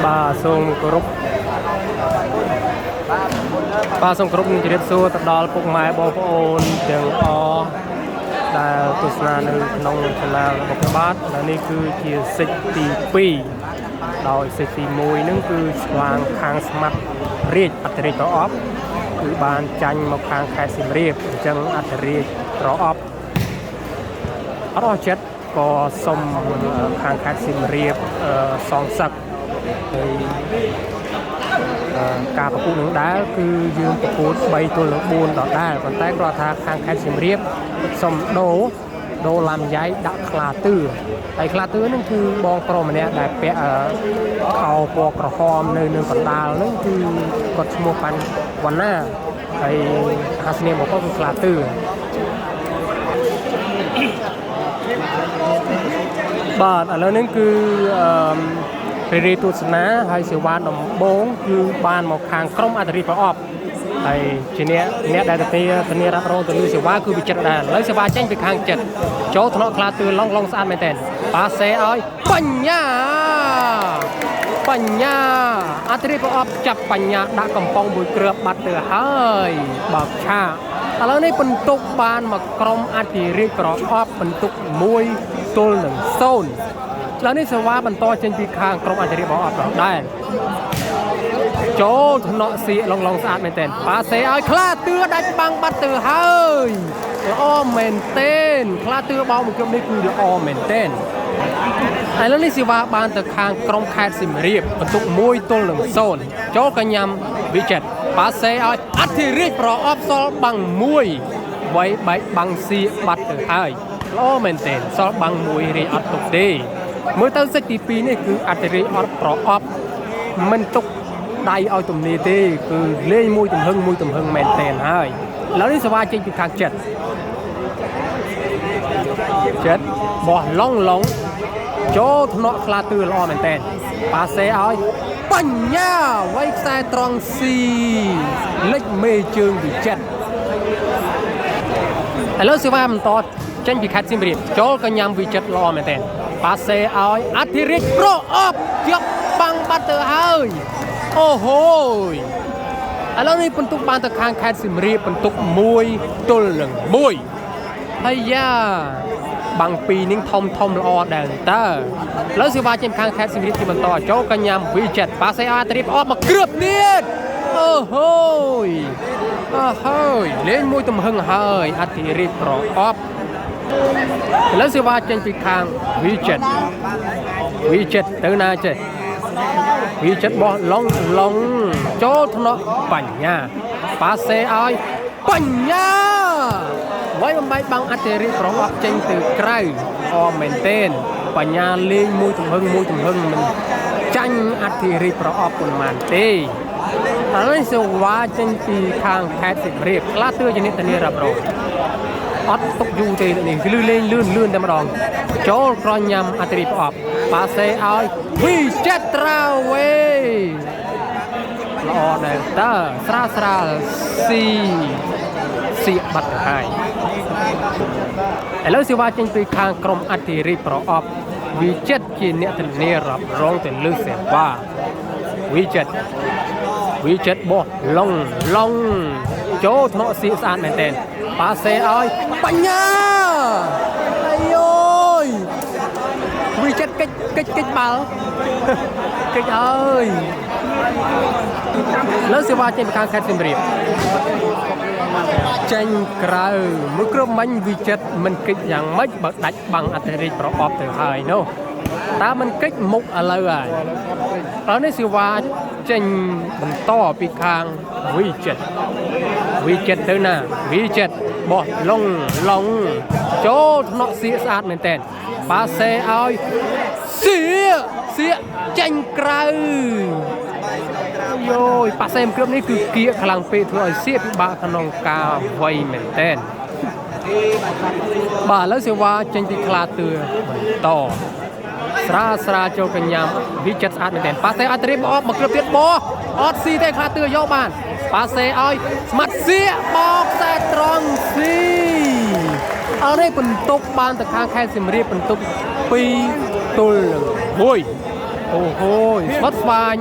bà sông group bà sông group như thế xưa tập đo phục mai bao ôn tiếng o là tụi na nơi nông là một cái bát là này cứ chia xích tì pi rồi xích tì mùi nâng cứ hoàng khang smart riết ắt riết rõ ấp cứ bàn chanh một khang khai sim riết chân ắt riết rõ ấp ở đó chết có sông khang khai sim riết song sặc cảประตูđá cứ dươngประตูbayตัวเหลือบุญต่อได้còn tayก็ทางข้างแคสซิมเรียบสมโดลำย้ายดักคลาตื้อไอ้คลาตื้อนั่นคือบองโปรมันเนี่ยได้เปะเขาปอกระหอมในเนื้อก่อนดาวนั่นคือกดสมุปันวันหน้าไอ้ฮัสเนียบอกก็คือคลาตื้อบาทแล้วนั่นคือเรียตุสนะให้เสียวานดมโบงคือบานหมอกคางกรมอัตริประอบไอ้ทีเนี้ยได้แต่เนี้ยรับรองตัวนี้เสียวาคือวิจัดได้แล้วเสียวาแจ้งไปคางจัดโจ้ทนคลาตื่นลองสะอาดไม่เต้นปาเซ่อ้อยปัญญาอัตริประอบจับปัญญาดักกำปองบุยเกลือบัดเตือให้บักชาแล้วนี่เป็นตุกบานหมอกกรมอัตริประอบเป็นตุกมวยตัวหนึ่งโซนแล้วนี่สว่าบรรทอเช่นปีคางกรมอัจฉริยะบอกออกได้โจทนเสียลองสะอาดเมนเทนปาเซ่เอาคลาเตือดัดบังบัดเตือเฮ้ยอ้อเมนเทนคลาเตือเบามันก็ไม่คืออ้อเมนเทนไอ้แล้วนี่สิว่าบานตะคางกรมแคดสิมเรียบบรรทุกมวยตัวหนึ่งโซนโจกันยำวิจัดปาเซ่เอาอัจฉริยะประอบซอลบังมวยไว้ใบบังเสียบัดเตือเฮ้ยอ้อเมนเทนซอลบังมวยเรียอัดตุกดีเมื่อตั้งสิปีนี่คืออัตริอัตประอบมันตกได้เอาตุ่มนี้ดีคือเลี้ยมวยตุ่มหึงแมนเทนให้แล้วนี่สว่าจริงเป็นทางเจ็ดบ่อล่องโจทนคลาตือล้อแมนเทนปาเซ่เอาปัญญาไว้ใส่ตรองซีเล็กเมย์จึงดีเจ็ดแล้วสิว่ามันต่อเช่นปีคัดซิมรีโจกันยำวิจัดล้อแมนเทนปาเซ่เอาอัธริตโปรอบยับบังบัตเตอร์เฮ้ยโอ้โหแล้วนี่เป็นตุกบานตะคางแคดซิมรีเป็นตุกมวยตัวหนึ่งมวยเฮียบางปีนิ่งทอมล้อแดงเตอร์แล้วสิว่าเจมคางแคดซิมรีที่มันต่อโจกันยำวิจัดปาเซ่อัธริตออกมาเกือบเนี่ยโอ้โหเล่นมวยตุ่มหึงเฮ้ยอัธริตโปรอบแล้วสิว่าเจนปีคางวิจัดตื่นนาเจวิจัดบ่ลองโจทนปัญญาปาเซ่อ้อยปัญญาไว้ใบบางอัตริประวัติเจนตื่นใกล้ออมเมนเทนปัญญาเลี้ยงมวยตุ่มหึงมันจังอัตริประวัติคนมันเต้แล้วสิว่าเจนปีคางแคสสิบเรียบลาเตือจะนิดนี้รับรองอดตกอยู่เตนี่คือลื่นแต่มาดองโจลกรอนยำอัตริปอบปาเซ่เอาวิจัตราเวลอเดลต้าสราสีบัตรหายแล้วสิว่าจึงไปคางกรมอัตริปอบวิจัตกินเนี่ยถึงเนี่ยรับรองแต่ลึกเสียว่าวิจัตบ่ลองโจทนสีสานแมนเทนปาเซ่อ้อยปัญญาไอ้โย้ยวิจัดกิจเบากิจเอ้ยแล้วสิว่าเจมคางแคดซิมรีบเจนกระมือกระมันวิจัดมันกิจอย่างไม่บัดดัดบังอัตริประอบเถื่อหายเนาะตามันกิจมุกอะไรแล้วนี่สิว่าเจนมันต่อปีคางวิจัดเท่านั้นวิจัดบ่ลองโจทนเสียสะอาดเหมือนเต้นปาเซ่เอาเสียเจนกระโยปาเซ่เกือบนี่คือเกียร์พลังเปทั่วเสียบาขนองกาไวเหมือนเต้นบ่าแล้วเสียว่าเจนที่คลาเตือต่อสราโจกันยามวิจัดสะอาดเหมือนเต้นปาเซ่อัตริบออกมาเกือบเทียบบ่ออดซีได้คลาเตือยกบ้านปาเซ่เอามัดเสียบอกแต่ตรองซีเอาได้เป็นตุกบานตะคางแค่สิมรีเป็นตุกปีตุลบุย โอ้โหสวัสดิ์วาน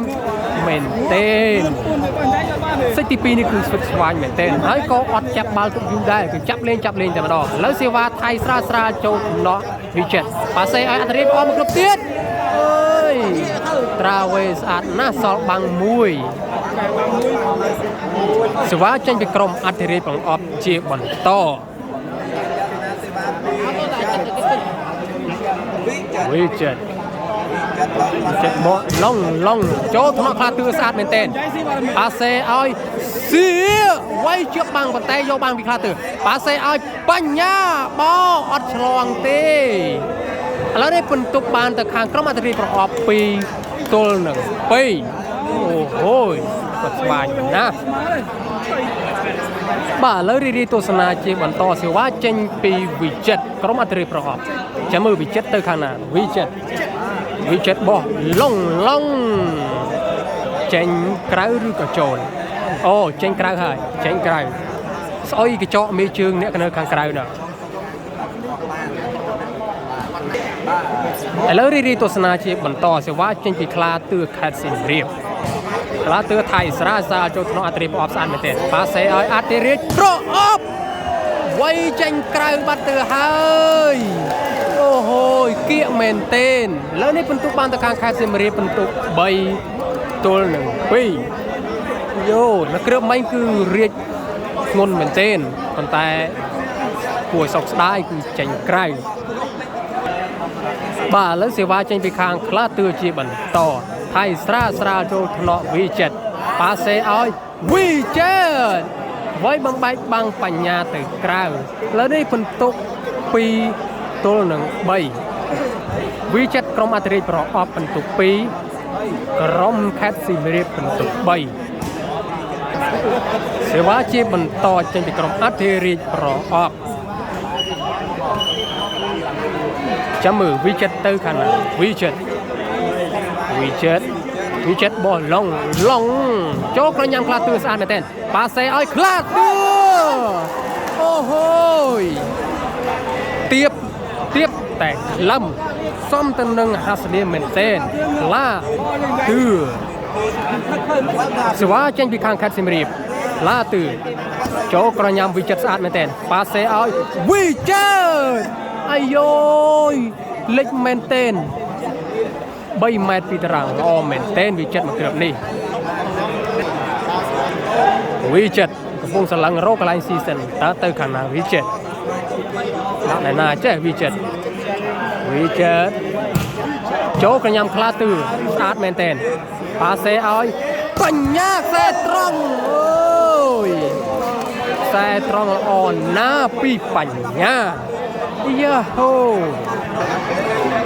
เมนเต้นสิที่ปีนี่คือสวัสดิ์วานเมนเต้นไอ้ก็อดจับบอลทุกยูได้คือจับเล่นแต่มาดอกแล้วเสียว่าไทยสราโจนเนาะวิจิตปาเซ่ไอ้อัตรีบอลมันกระเตียดเอ้ยตราเวสอาดน่าสอบบางมุยเสียว่าจังไปกรมอัตรีของออบเจียบอลโตวิจิตบ่ลงโจทย์คลาตือสะอาดเมนเต้นปาเซ่เอาเสียไว้เชือกบังปันเตยโยบังพิคลาตือปาเซ่เอาปัญญาบออัดฉลองเตแล้วได้เป็นตุกบานตะคางกรมอัตรีประกอบปีตัวหนึ่งปีโอ้โหก็สบายนะบ้าแล้วรีตัวสนาจีบันต่อเสียว่าเจนปีวิจิตกรมอัตรีประกอบจะมือวิจิตเตอร์ขนาดวิจิตบ่ลงเจนกระหรือกระโจนโอ้เจนกระหายเจนกระสอยกระโจมีชื่อเนี่ยกันเลยข้างกระน่ะแล้วรีตัวสนาจีบันต่อเสียว่าเจนปีคลาตือแคดสินเรียบคลาตือไทยสราซาโจทนอัตรีประกอบสารไม่เต็มปาเซ่เอาอัตรีประกอบไว้เจนกระบัตเตอร์ไฮโอ้โหเกี่ยเมนเต้นแล้วนี่เป็นตุกบานตะคางคาซิมรีเป็นตุกใบตัวหนึ่งปีโย่นักเรียนไม่คือเรียกงนเมนเต้นคนแต่ป่วยสกได้คือเจนไกรบ่าแล้วเสียว่าเจนไปคางคลาตือจีบันต่อไทยสราโจทนวิจิตปาเซออยวิจิตไว้บางใบบางปัญญาตึกกลางแล้วนี่เป็นตุกปีตัวหนึ่งใบวิจิตกรมอัตรีประกอบเป็นตุกปีกรมแคทซิมรีเป็นตุกใบเสวาจีบันต่อจึงเป็นกรมอัตรีประกอบจมือวิจิตเตอร์ขนาดวิจิตบอลลงโจกระยำคลาตือสะอาดเต้นปาเซ่อ้อยคลาตือโอ้โหเตียบแต่ลำซ่อมตันนึงฮัสเนียเมนเต้นคลาตือสว่าเจนพิคังคัดซิมรีบลาตือโจกระยำวิจิตสะอาดเมนเต้นปาเซ่อ้อยวิจิตไอโยเล็กเมนเต้นใบแมทปีตรังออเมนเต้นวิจิตมาเกือบนี่วิจิตกระพงสลังโรคไลน์ซีซันตาเตอร์ขนาวิจิตไหนนาเจ้วิจิตโจกระยำคลาตือสอาร์ตเมนเต้นปาเซออยปัญญาแซ่ตรองโอ้ยแซ่ตรองอ่อนหน้าปีปัญญาเยอะโห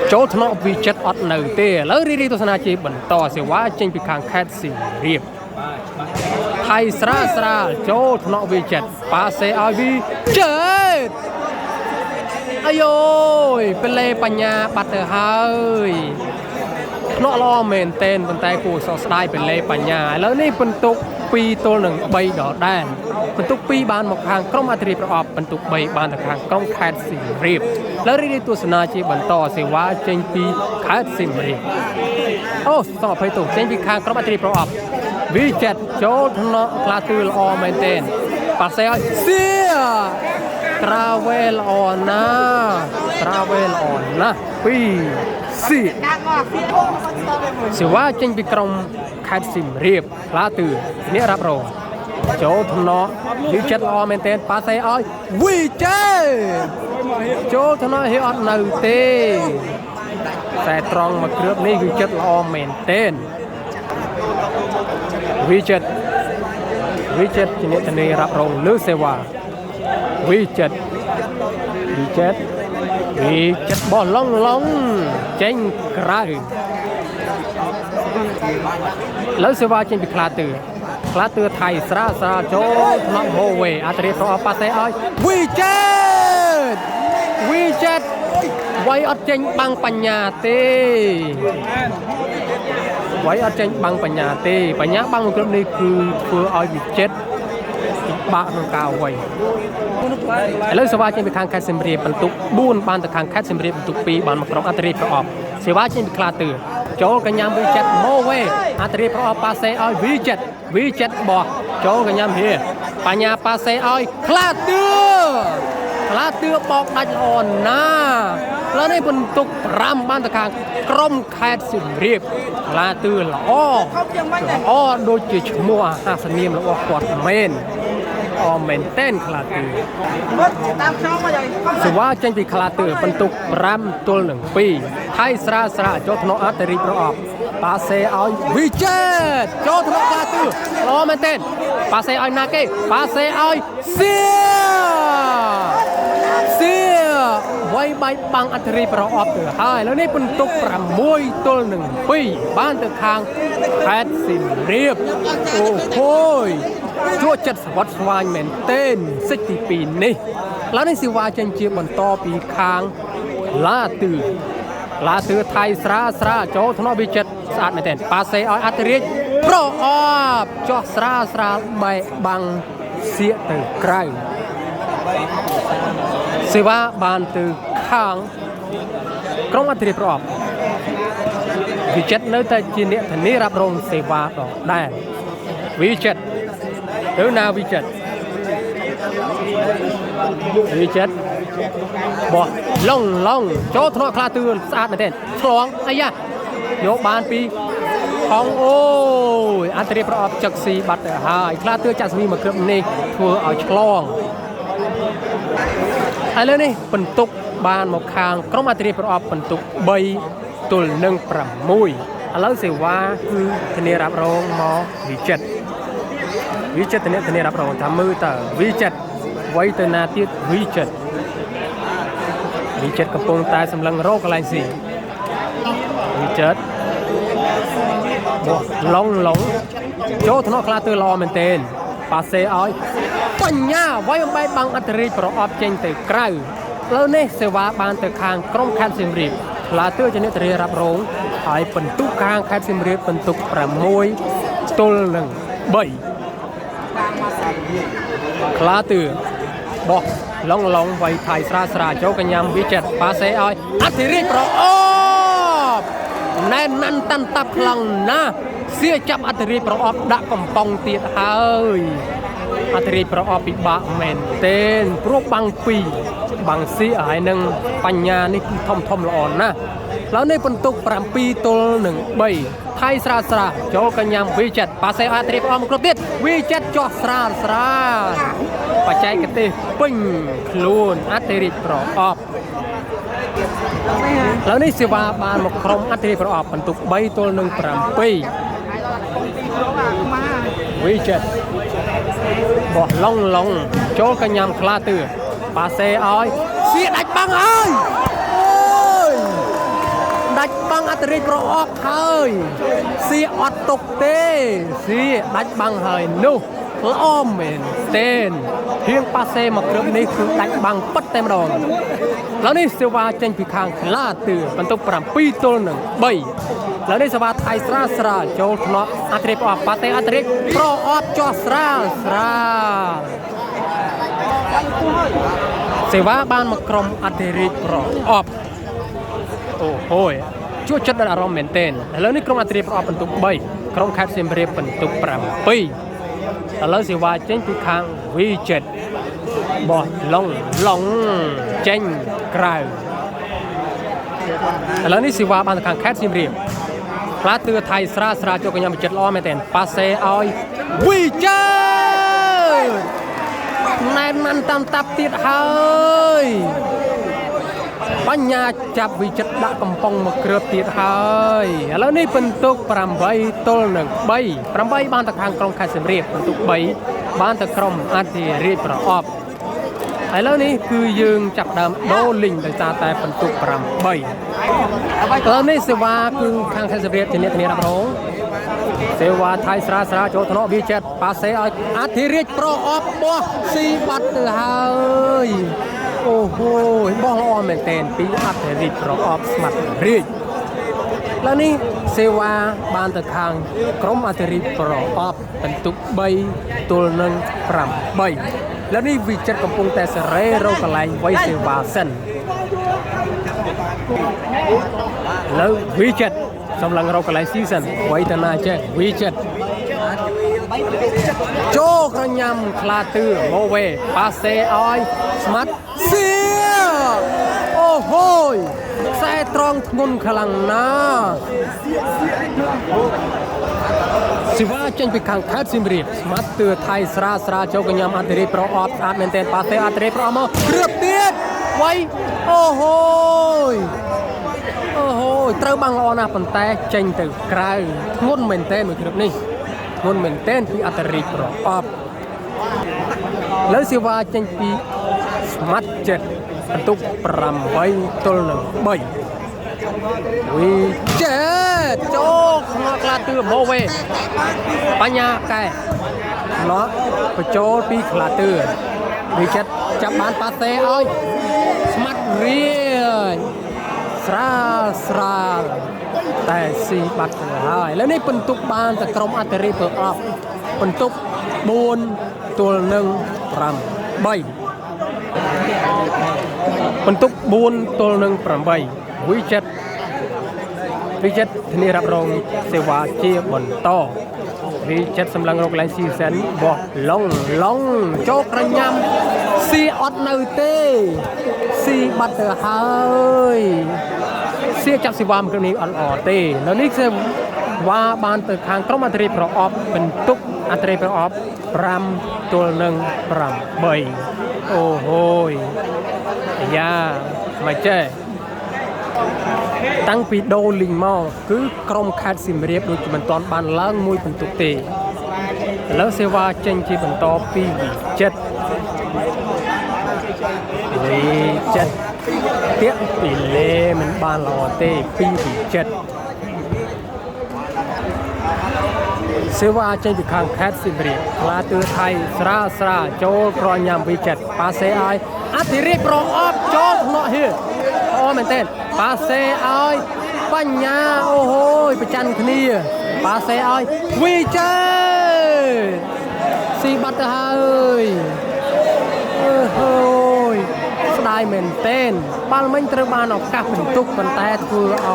โจทนวิจิตอดหนึ่งเตะแล้วรีตัวสนาจีบันต่อเสียว่าเจงปีคางแคทสิเรียบไทยสราโจทนวิจิตปาเซอวิจิตอโยเป็นเลปัญญาบัตเตอร์ไฮนอลอเมนเต้นเป็นแต่กูสอดได้เป็นเลปัญญาแล้วนี่เป็นตุกปีตัวหนึ่งใบดอกแดงเป็นตุกปีบานหมกคางกล้องอัตรีประกอบเป็นตุกใบบานตะคางกล้องแคทสิเรียบแล้วรีตัวสนาจีบันต่อเสียว่าเจงปีแคทสิเรียบโอ้สอบไปตุกเจงปีคางกล้องอัตรีประกอบวิจิตโจทนคลาตือลอเมนเต้นปัสเซียเสียทราเวลออนนะปีสี่เสียว่าเจงปีกรมแคทสิเรียบคลาตือเนี่ยรับรองโจทนวิจิตออเมนเต้นปัสเซียอ้อยวิจิตโจทนเฮียอนาเต้แต่ตรองมาเกือบนี่วิจิตออเมนเต้นวิจิตชนิดนี้รับรองหรือเสว่าวิจิตบอลลงเจงกระแล้วเสว่าเจงเป็นคลาตือไทยสราโจทนโฮเวอัตรีประกอบปาเซ่อ้อยวิจิตไว้อัดเจงบังปัญญาเต้ไว้อาจจะบังปัญญาเตปัญญาบังมันก็นี่คือเอาวิจิตบะของกาวไว้แล้วสวาเจนไปทางแคสซิมเรียบรรทุกบูนบานตะทางแคสซิมเรียบรรทุกปีบานมากรองอัตรีประกอบเสวาเจนไปคลาตือโ ចូលកញ្ញាំ V7 ម៉ូវេអត្រាប្រអប់ប៉ាសេឲ្យ V7 បោះចូលកញ្ញាំហៀបញ្ញាប៉ាសេឲ្យខ្លាទឿបោកដាច់ល្អណាឥឡូវនេះបន្ទុក5បានទៅខាងក្រុមខេត្តសៀមរាបខ្លាទឿល្អដូចជាឈ្មោះអាហាសនាមរបស់គាត់មែនមែនតែនខ្លាទឿសេវាចេញពីខ្លាទឿបន្ទុក5ទល់នឹង2ថៃស្រាចូលថ្នាក់អត្តរីប្រអប់ប៉ាសេឲ្យ V7 ចូលថ្នាក់ខ្លាទឿល្អមែនតែនប៉ាសេឲ្យណាគេប៉ាសេឲ្យសៀវាយបាយបាំងអត្តរីប្រអប់ទៅហើយឥឡូវនេះបន្ទុក6ទល់នឹង2បានទៅខាងខេត្តសៀមរាបអូហូយជួចិត្តស្វាត់ស្វាញមែនទេសិចទី2នេះឥឡូវនេះសេវាចេញជាបន្តពីខាងឡាទឿថៃស្រាចូលថ្នាក់ V7 ស្អាតមែនទេប៉ាសេឲ្យអត្តរីប្រអប់ចោះស្រាបែកបាំងសៀកទៅក្រៅសេវាបានទៅខាងក្រុមអន្តរីប្រអប់ V7 នៅតែជាអ្នកធានារ៉ាប់រងសេវាដដែល V7 ទៅណា V7 បោះឡងចូលថ្នាក់ខ្លាទឿស្អាតមែនទេឆ្លងអាយ៉ាយកបានពីផងអូយអន្តរីប្រអប់ចឹកស៊ីបាត់ទៅហើយខ្លាទឿចាក់ស្វីមកគ្រាប់នេះធ្វើឲ្យឆ្លងឥឡូវនេះបន្ទុកបានមកខាងក្រុមអន្តរីប្រអប់បន្ទុក3ទល់នឹង6ឥឡូវសេវាគឺធានារ៉ាប់រងមក V7 ធានារ៉ាប់រងថាមើលតើ V7 ໄວទៅណាទៀត V7 កំពុងតែសម្លឹងរកកន្លែងស៊ី V7 បោះឡងចូលថ្នាក់ខ្លាទឿល្អមែនទេប៉ាសេឲ្យបញ្ញាវាយបែកបាំងអត្តរីប្រអប់ចេញទៅក្រៅឥឡូវនេះសេវាបានទៅខាងក្រុមខេត្តសៀមរាបខ្លាទឿជាអ្នកធានារ៉ាប់រងហើយបន្ទុកខាងខេត្តសៀមរាបបន្ទុក6ទល់នឹង3ខ្លាទឿបោះឡងវាយថៃស្រាចូលកញ្ញាំ V7 ប៉ាសេឲ្យអធិរាជប្រអប់ណែនណាន់តាន់តាប់ខ្លាំងណាស់សៀចាប់អធិរាជប្រអប់ដាក់កំប៉ុងទៀតហើយអធិរាជប្រអប់ពិបាកមែនទេព្រោះបាំង2បាំងសៀហើយនឹងបញ្ញានេះគឺធំល្អណាស់ឥឡូវនេះបន្ទុក7ទល់នឹង3ថៃស្រាចូលកញ្ញាំ V7 ប៉ាសេអធិរាជប្រអប់មកគ្រប់ទៀត V7 ចោះស្រាបច្ចេកទេសពេញខ្លួនអធិរាជប្រអប់ឥឡូវនេះសេវាបានមកក្រុមអធិរាជប្រអប់បន្ទុក3ទល់នឹង7 V7 បោះឡងចូលកញ្ញាំខ្លាទឿប៉ាសេឲ្យសៀដាច់បាំងហើយអូយដាច់បាំងអធិរាជប្រអប់ហើយសៀអត់ទុកទេសៀដាច់បាំងហើយនោះល្អមែនទេហៀងប៉ាសេមកគ្រាប់នេះគឺដាច់បាំងពិតតែម្ដងឥឡូវនេះសេវាចេញពីខាងខ្លាទឿបន្ទុក7ទល់នឹង3ឥឡូវនេះសេវាថៃស្រាចូលថ្នាក់អធិរាជប្រអប់ប៉ាសេអធិរាជប្រអប់ចោះស្រាសេវាបានមកក្រុមអធិរាជប្រអប់អូហូយជួចិត្តដល់អារម្មណ៍មែនទែនឥឡូវនេះក្រុមអធិរាជប្រអប់បន្ទុក3ក្រុមខេត្តសៀមរាបបន្ទុក7ឥឡូវសេវាចេញពីខាង V7 បោះឡងចេញក្រៅឥឡូវនេះសេវាបានទៅខាងខេត្តសៀមរាបខ្លាទឿថៃស្រាចូលកញ្ញាំ V7 ល្អមែនទែនប៉ាសេឲ្យ V7 ណែនណាន់តាមតាប់ទៀតហើយបញ្ញាចាប់ V7 ដាក់កំប៉ុងមកគ្របទៀតហើយឥឡូវនេះបន្ទុក8ទល់នឹង3 8បានទៅខាងក្រុមខេត្តសៀមរាបបន្ទុក3បានទៅក្រុមអធិរាជប្រអប់ឥឡូវនេះគឺយើងចាប់ដើមដូរលីងដោយសារតែបន្ទុក8ឥឡូវនេះសេវាគឺខាងខេត្តសៀមរាបជាអ្នកធានារ៉ាប់រងសេវាថៃស្រាចូលថ្នាក់ V7 ប៉ាសេឲ្យអធិរាជប្រអប់បោះស៊ីបាត់ទៅហើយអូហូយបោះល្អមែនទែនពីអធិរាជប្រអប់ស្មាត់រាជឥឡូវនេះសេវាបានទៅខាងក្រុមអធិរាជប្រអប់បន្ទុក3ទល់នឹង8ឥឡូវនេះ V7 កំពុងតែសេរីរកកន្លែងវៃសេវាសិនឥឡូវ V7 Xong lần rau cái season quay tên này chứ vi chất cho cái nhầm khla tư mô về passe oi smart xia ô hôi xe tròn ngôn khả năng naสิว่าเจนไปขังคัดซิมรีสมัตเตอร์ไทยสระเจ้ากันยามอันเดรีโปรออฟอาร์เมนเทนปาเตอันเดรีโปรอมาเรือบเตียดไว้โอ้โหเติมบางออนาปันแต่เจนตึกไกรงุ่นเมนเทนเหมือนครับนี่งุ่นเมนเทนที่อันเดรีโปรออฟแล้วสิว่าเจนปีสมัตเจ็ดตุกปรำไว้ตัวหนึ่งใบวิเจ็ดโจ๊กนักลาตือโมเวปัญญาแกเนาะไปโจ๊กปีขลาตือวิเจ็ดจับบานปาเต้อ้อยสมัดเรียสราแต่สีบัตรหายแล้วนี่เป็นตุกบานแต่กรมอัตริเปิดออกเป็นตุกบูนตัวหนึ่งรำใบเป็นตุกบูนตัวหนึ่งรำใบวิเจ็ดที่นี่รับรองเสวาเจียบนโตวิเจ็ดสำลังโรคไลซีเซนบอกลงโจกระยำซีออดเนเต้ซีบัตเตอร์ไฮเสียจับสิวามกรณีอ่อนเต้แล้วนี่เสว่าบานเปิดทางกรมอัตรีพรออฟเป็นตุกอัตรีพรออฟรำตัวหนึ่งรำใบโอ้โหยาไม่เจ้ตั้งปีโดลิงมอคือกรมคาดสิมเรียบโดยจุบันตอนบานล้างมวยเป็นตุกเตแล้วเสวาเจนจีบันตอปีเจ็ดเตี้ยปีเล่มันบานลอเต้ปีเจ็ดเสวาเจนจีข้างแคดสิมเรียบลาตือไทยสระโจกรอยยามปีเจ็ดปาเซไออัติริปรออฟโจกเนาะเฮโอ้แมนเต้นปาเซไอปัญญาโอ้โหประจันคณีปาเซไอวิเจสีบัตเตอร์ไฮโอ้ยสไตล์แมนเต้นบาลมันตระบานออกกับเป็นตุกเป็นแต่คือเอา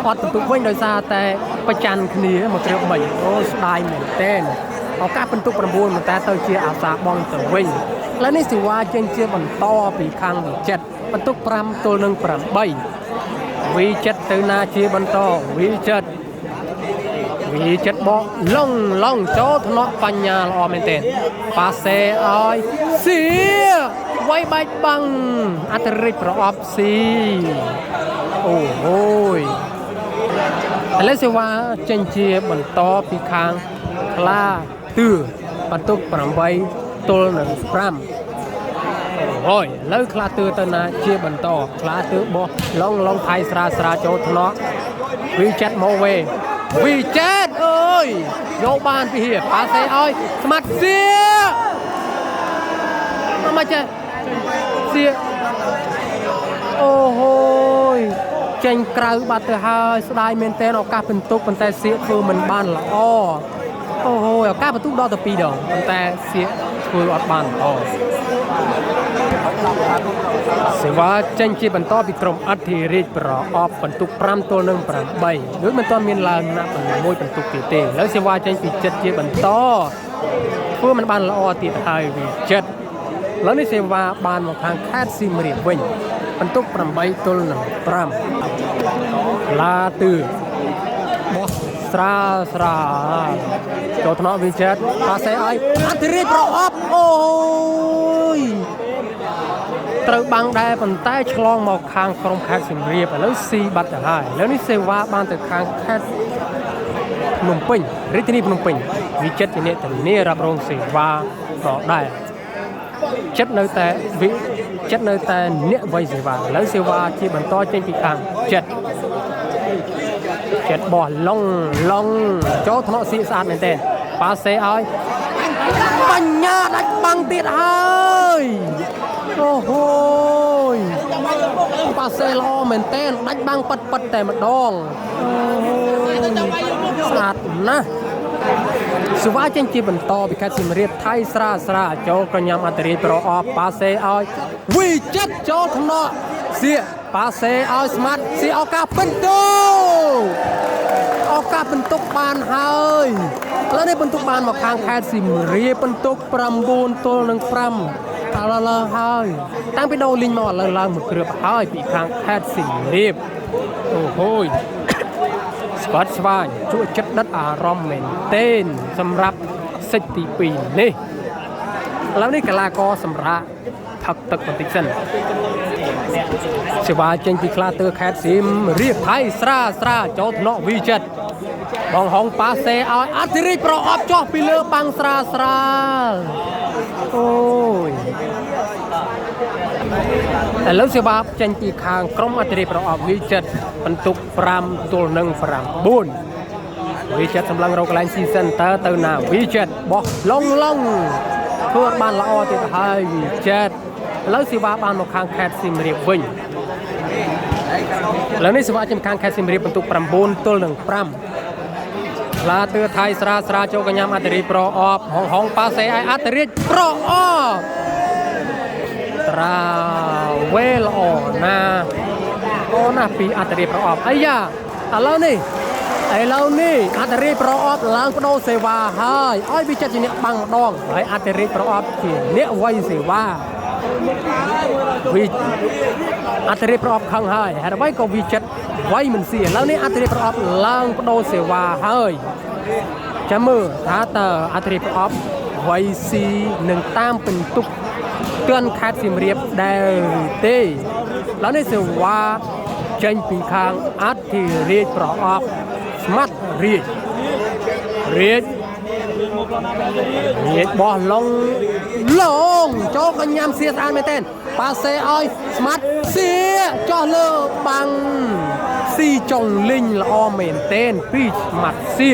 อดตุกวิ่งโดยซาแต่ประจันคณีมาเรียบใหม่โอ้สไตล์แมนเต้นเอากับเป็นตุกประมูลมันแต่เตอเชียอาสาบอลตัววิ่งและนี่สิว่าเจนเชียบันต่อปีข้างเจ็ดบรรทุกปรำตัวหนึ่งปรำใบวีเจ็ดตัวนาเชียบันต่อวีเจ็ดบอกล่องโจทนอปัญญาลอเมนเตนปาเซออยเสียไว้ใบบังอัตริปรอบซีโอ้โหและสิว่าเจนเชียบันต่อปีข้างคลาตื้อบรรทุกปรำใบตัวหนึ่งปรำโอ้ยแล้วคลาตือตนาเชียบันต่อคลาตือบอกลองไทยสระโจทนะวิเจ็ดโมเววิเจ็ดเอ้ยโยบานไปเหี้ยปาเซอ้อยสมัดเสียมาเจเสียโอ้โหเจงกระบัตเตอร์ไฮสไลเมนเทนออกกาเป็นตุกเป็นแต่เสียคือมันบ้านละอ้อโอ้โหเอากาเป็นตุกดอตปีดองเป็นแต่เสียคืออดบ้านอ้อเสวาเจนจีบันต่อปีกรมอัธริปรออฟบรรทุกปรำตัวหนึ่งปรำใบโดยมันตอนมีลางนะมันมวยบรรทุกเตะแล้วเสวาเจนปีเจ็ดจีบันต่อเพื่อมันบานละออติดไฮวีเจ็ดแล้วนี่เสวาบานมาทางแคดซิมเรียบวิ่งบรรทุกปรำใบตัวหนึ่งปรำลาตือบอสราโจทนอวิเจ็ดปาเซไออัธริปรออฟโอ้ยตระบังได้ปันใต้ฉลองหมอกคางกรมแคดสิงเรียบแล้วซีบัตรหายแล้วนี่เสวาบานแต่คางแคดนมปิงริทนีพนมปิงวิเจ็ดเนี่ยแต่เนี่ยรับรองเสวาต่อได้เจ็ดในแต่วิเจ็ดในแต่เนี่ยไว้เสวาแล้วเสวาที่บันต่อเจนปีคางเจ็ดบอลลงโจ้ทนอสีสะอาดเต้นปาเซไอปัญญาดักบังติดหายโอ้โหปาเซลอเหมือนเต้นดักบังปัดแต่มาดองสะอาดนะสุวาเจนจีบันต่อปีแคสิมเรียบไทยสระโจกระยำอัตรีปรออปาเซไอวิเจ็ดโจทนอเสียปาเซไอสมัตเสียเอากาเป็นโต ឱកាសបន្ទុកបានហើយឥឡូវនេះបន្ទុកបានមកខាងខេត្តសៀមរាបបន្ទុក9ទល់នឹង5ឥឡូវឡើងហើយតាំងពីដូរលីងមកឥឡូវឡើងមកគ្រឿបហើយពីខាងខេត្តសៀមរាបអូហូយស្វាត់ស្វាញជួចិត្តដិតអារម្មណ៍មែនទេសម្រាប់សិចទី2នេះឥឡូវនេះកីឡាករសម្រាប់ផឹកទឹកបន្តិចសិនសេវាចេញពីខ្លាទើខេត្តសៀមរាបថៃស្រាចូលថ្នាក់វិចិត្របងហងប៉ាសេឲ្យអធិរាជប្រអប់ចោះពីលើបាំងស្រាអូយឥឡូវសេវាចេញពីខាងក្រុមអធិរាជប្រអប់វិចិត្របន្ទុក5ទល់នឹង9វិចិត្រសម្លឹងរកកន្លែងស៊ីសិនតើទៅណាវិចិត្របោះឡុងធ្វើបានល្អទៀតហើយវិចិត្រឥឡូវសេវាបានមកខាងខេត្តសៀមរាបវិញឥឡូវនេះសេវាចេញខាងខេត្តសៀមរាបបន្ទុក9ទល់នឹង5ឡាទឿថៃស្រាចូលកញ្ញាអធិរាជប្រអប់ហងប៉ាសេឲ្យអធិរាជប្រអប់ត្រាវេលអូណាពីអធិរាជប្រអប់អាយ៉ាឥឡូវនេះអធិរាជប្រអប់ឡើងបដូរសេវាហើយឲ្យវិចិត្រជាអ្នកបាំងម្ដងហើយអធិរាជប្រអប់ជាអ្នកវៃសេវាអធិរាជប្រអប់ខឹងហើយហេតុអ្វីក៏វិចិត្រវៃមិនស៊ីឥឡូវនេះអធិរាជប្រអប់ឡើងបដូរសេវាហើយចាំមើលថាតើអធិរាជប្រអប់វៃស៊ីនឹងតាមបន្ទុកទាន់ខេត្តសៀមរាបដែរទេឥឡូវនេះសេវាចេញពីខាងអធិរាជប្រអប់ស្មាត់រាជបោះឡុងចូលកញ្ញាសៀស្អាតមែនទេប៉ាសេឲ្យស្មាត់សៀចោះលើបាំងស៊ីចុងលីងល្អមែនទេពីស្មាត់សៀ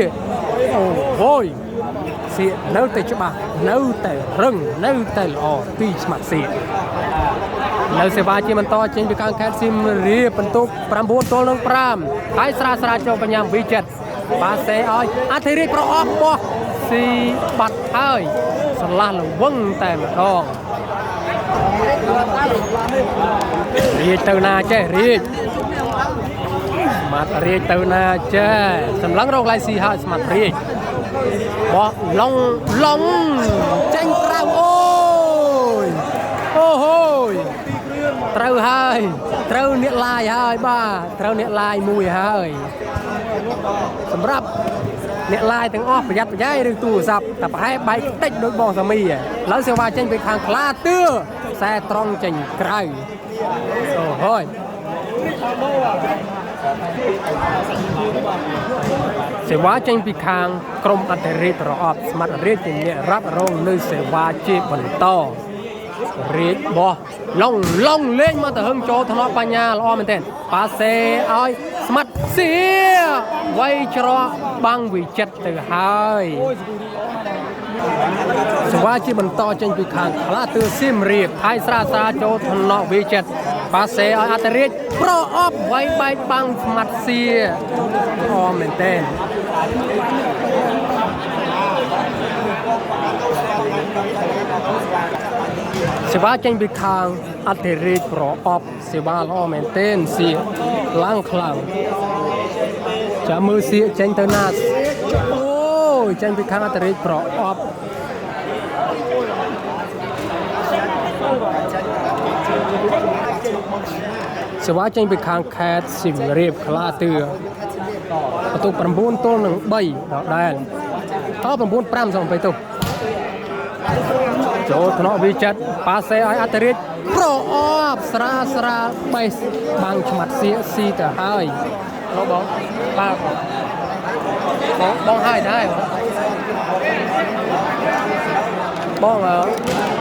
អូហូយសៀនៅតែច្បាស់នៅតែរឹងនៅតែល្អពីស្មាត់សៀនៅសេវាជាបន្តចេញពីខាងខេត្តសៀមរាបបន្ទុក9ទល់នឹង5ហើយស្រាចូលកញ្ញាវិចិត្រប៉ាសេឲ្យអធិរាជប្រអប់បោះស៊ីបាត់ហើយស្លាស់លវឹងតែម្ដងរាជទៅណាចេះរាជស្មាត់រាជទៅណាចេះសម្លឹងរកឡៃស៊ីហើយស្មាត់រាជបោះឡុងចេញក្រៅអូហូយត្រូវហើយត្រូវអ្នកឡាយហើយបាទត្រូវអ្នកឡាយមួយហើយសម្រាប់អ្នកឡាយទាំងអស់ប្រយ័ត្នប្រយែងឬទូរស័ព្ទតែប្រហែលបែកតិចដោយបងសាមីឥឡូវសេវាចេញពីខាងខ្លាទឿខ្សែត្រង់ចេញក្រៅអូហើយសេវាចេញពីខាងក្រុមអធិរាជប្រអប់ស្មាត់រាជជាអ្នករ៉ាប់រងនៅសេវាជាបន្តរាជបោះឡុងលេងមកទៅហឹងចូលថ្នាក់បញ្ញាល្អមែនទេប៉ាសេឲ្យស្មាត់សៀវៃច្រកបាំងវិចិត្រទៅហើយសេវាជាបន្តចេញពីខាងខ្លាទឿសៀមរាបហើយស្រាចូលថ្នាក់វិចិត្រប៉ាសេឲ្យអធិរាជប្រអប់វៃបែកបាំងស្មាត់សៀល្អមែនទេសេវាចេញពីខាងអធិរាជប្រអប់សេវាល្អមែនទេសៀឡើងខ្លាំងចាំមើលសៀចេញទៅណាអូចេញពីខាងអធិរាជប្រអប់សេវាចេញពីខាងខេត្តសៀមរាបខ្លាទឿបន្ទុក9ទល់នឹង3ដល់ដែរត9-5សំបីទៅចូលថ្នាក់វិចិត្រប៉ាសេឲ្យអធិរាជប្រអប់ស្រាបេសបាំងឆ្មាត់សៀស៊ីទៅហើយលោកបងបាទបងហើយដែរ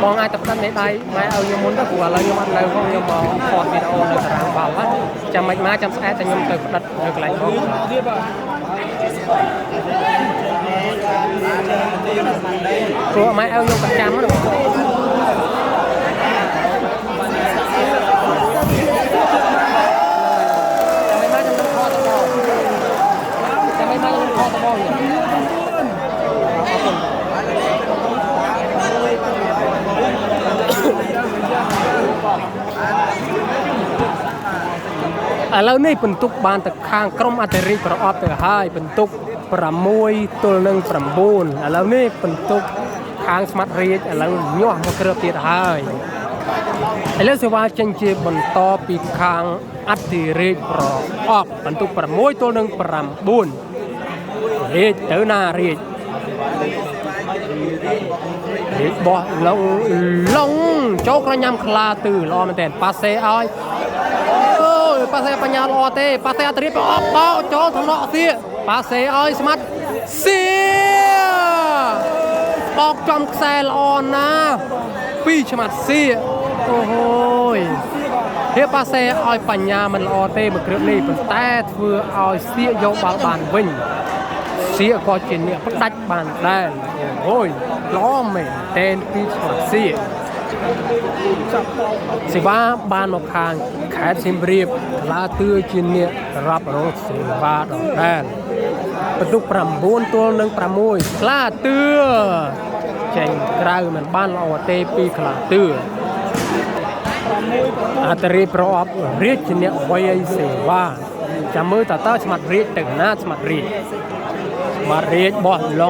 បងអាចទៅផ្ដិតនៃដៃម៉ែឲ្យខ្ញុំមុនទៅព្រោះឥឡូវខ្ញុំអត់នៅផងខ្ញុំមកថតវីដេអូនៅតារាងបាល់ហ្នឹងចាំមិនមកចាំស្អែកតែខ្ញុំទៅផ្ដិតនៅកន្លែងបងព្រោះម៉ែឲ្យខ្ញុំប្រចាំហ្នឹងឥ ឥឡូវនេះបន្ទុកបានទៅខាងក្រុមអធិរាជប្រអប់ទៅហើយបន្ទុក6ទល់នឹង9ឥឡូវនេះបន្ទុកខាងស្មាត់រាជឥឡូវញាស់មកគ្រើបទៀតហើយឥឡូវសេវាចេញជាបន្តពីខាងអធិរាជប្រអប់បន្ទុក6ទល់នឹង9រាជទៅណារាជបោះឡងចូលក្រញ៉ាំខ្លាទឺល្អមែនតើប៉ាសេឲ្យអូយប៉ាសេបញ្ញាល្អទេប៉ាសេអត់រៀបអបបោចូលថ្នាក់សៀប៉ាសេឲ្យស្មាត់សៀបោកចំខ្សែល្អណាពីស្មាត់សៀអូហូយហេប៉ាសេឲ្យបញ្ញាមិនល្អទេមួយគ្រឿងនេះប៉ុន្តែធ្វើឲ្យសៀយកបាល់បានវិញសៀក៏ជាអ្នកផ្ដាច់បានដែរអូយល្អមែនតែនពីស្មាត់សៀសេវាបានមកខាងខេត្តសៀមរាបឡាទឿជាអ្នករ៉ាប់រងសេវាដដែលបន្ទុក9ទល់នឹង6ខ្លាទឿចេញក្រៅមិនបានល្អទេពីខ្លាទឿអធិរាជប្រអប់រាជជាអ្នកវាយសេវាចាំមើលតើស្មាត់រាជទៅណាស្មាត់រាជបោះឡ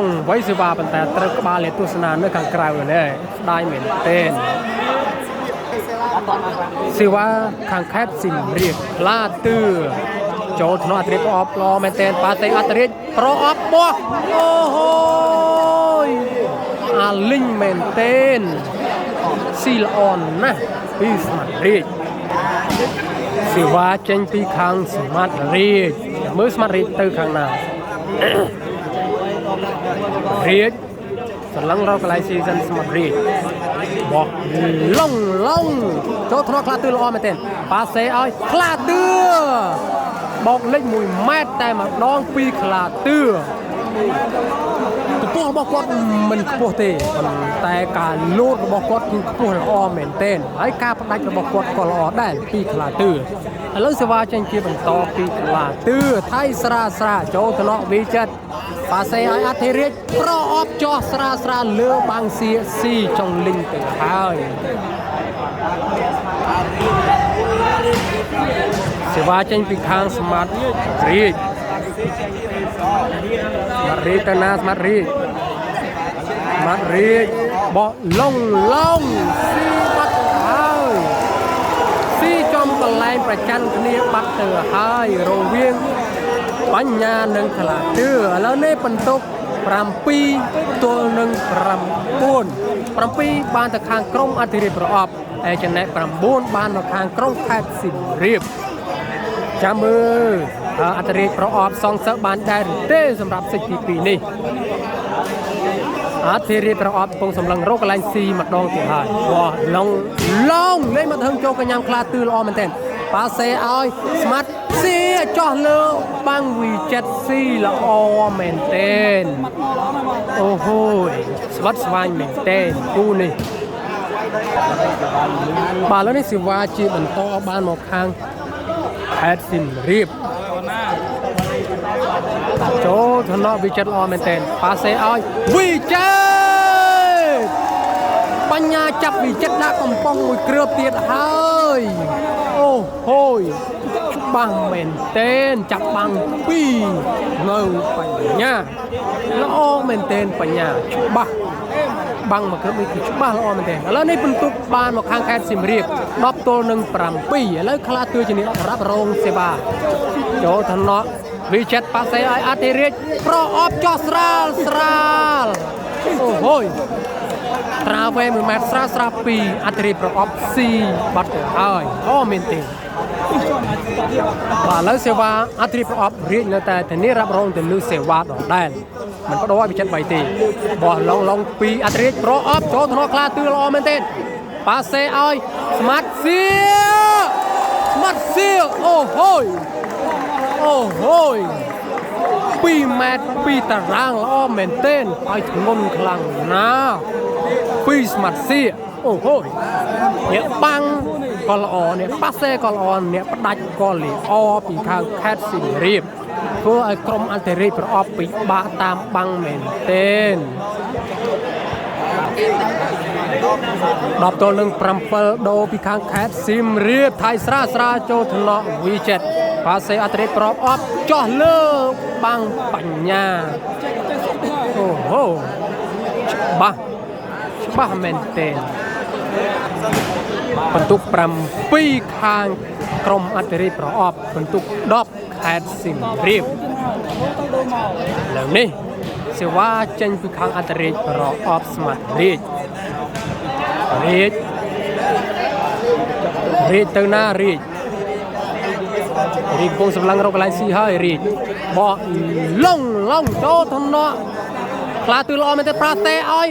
ងវៃសេវាប៉ុន្តែត្រូវក្បាលលេទស្សនានៅខាងក្រៅនេះស្ដាយមែនទេសេវាខាងខេត្តសៀមរាបខ្លាទឿចូលថ្នាក់អធិរាជប្រអប់ល្អមែនទេប៉ាតេអធិរាជប្រអប់បោះអូហូយអាលីងមែនទេស៊ីល្អណាស់ពីស្មាត់រាជសេវាចេញពីខាងស្មាត់រាជមើលស្មាត់រាជទៅខាងណារាជសឡឹងរកកន្លែងស៊ីសិនស្មាត់រាជបោះឡងចូលថ្នាក់ខ្លាទឿល្អមែនទេប៉ាសេឲ្យខ្លាទឿបោកលេខ1ម៉ែត្រតែម្ដងពីខ្លាទឿកម្ពស់របស់គាត់មិនខ្ពស់ទេប៉ុន្តែការលោតរបស់គាត់គឺខ្ពស់ល្អមែនទែនហើយការផ្ដាច់របស់គាត់ក៏ល្អដែរពីខ្លាទឿឥឡូវសេវាចេញជាបន្តពីខ្លាទឿថៃស្រាចូលថ្នាក់វិចិត្រប៉ាសេឲ្យអធិរាជប្រអប់ចោះស្រាលើបាំងសៀស៊ីចុងលីងទៅហើយសេវាចេញពីខាងស្មាត់រាជទៅណាស្មាត់រាជបោះឡងស៊ីបាត់ហើយស៊ីចំកន្លែងប្រច័ណ្ឌគ្នាបាត់ទៅហើយរវាងបញ្ញានិងខ្លាទឿឥឡូវនេះបន្ទុក7ទល់នឹង9បានទៅខាងក្រុមអធិរាជប្រអប់ហើយចំណែក9បានមកខាងក្រុមខេត្តសៀមរាបចាំមើលអធិរាជប្រអប់សងសើបានដែរទេសម្រាប់សិចទី2នេះអធិរាជប្រអប់កំពុងសម្លឹងរកកន្លែងស៊ីម្ដងទៀតហើយវ៉ាឡងលេងមកធ្វើចូលកញ្ញាំខ្លាទឿល្អមែនទែនប៉ាសេឲ្យស្មាត់ស៊ីចោះលើបាំងវី7ស៊ីល្អមែនទែនអូហូយស្វិតស្វាញមែនទែនគូនេះបាទឥឡូវនេះសេវាជាបន្តបានមកខាងខេត្តសៀមរាបចូលថ្នាក់វិចិត្រល្អមែនទែនប៉ាសេឲ្យវិចិត្របញ្ញាចាប់វិចិត្រដាក់កំប៉ុងមួយគ្រើបទៀតហើយអូហូយច្បាស់មែនទែនចាប់បាំង2នៅបញ្ញាល្អមែនទែនបញ្ញាច្បាស់បាំងមកគ្រើបនេះគឺច្បាស់ល្អមែនទែនឥឡូវនេះបន្ទុកបានមកខាងខេត្តសៀមរាប10ទល់នឹង7ឥឡូវខ្លាទឿជាអ្នករ៉ាប់រងសេវាចូលថ្នាក់វិចិត្រប៉ាសេឲ្យអធិរាជប្រអប់ចោះស្រាលអូហូយត្រាវេ1ម៉ែត្រស្រាពីអធិរាជប្រអប់ស៊ីបាត់ទៅហើយអូមែនទេបាទឥឡូវសេវាអធិរាជប្រអប់រាជនៅតែធានារ៉ាប់រងទៅលើសេវាដដែលមិនបដូរឲ្យវិចិត្រ3ទេបោះឡងពីអធិរាជប្រអប់ចូលថ្នាក់ខ្លាទឿល្អមែនទេប៉ាសេឲ្យស្មាត់សៀអូហូយ2ម៉ែត្រ2តារាងល្អមែនទែនឲ្យធ្ងន់ខ្លាំងណាស់ពីស្មាត់សៀអូហូយអ្នកបាំងក៏ល្អអ្នកប៉ាសេក៏ល្អអ្នកផ្ដាច់ក៏ល្អពីខាងខេត្តសៀមរាបធ្វើឲ្យក្រុមអន្តរជាតិប្រអប់ពិបាកតាមបាំងមែនទែន ដបទល់នឹង7ដូពីខាងខេត្តសៀមរាបថៃស្រាចូលថ្នាក់ V7 ប៉ាសេអត្រេតប្រអប់ចោះលើបាំងបញ្ញាអូហូច្បាស់មែនទេបន្ទុក7ខាងក្រុមអធិរាជប្រអប់បន្ទុក10ខេត្តសៀមរាបលើនេះសេវាចេញពីខាងអធិរាជប្រអប់ស្មាត់រាជទៅណារាជកំពុងសម្លឹងរកកន្លែងស៊ីហើយរាជបោះឡងចូលថ្នាក់ខ្លាទឿល្អមែនទេប្រាតេឲ្យ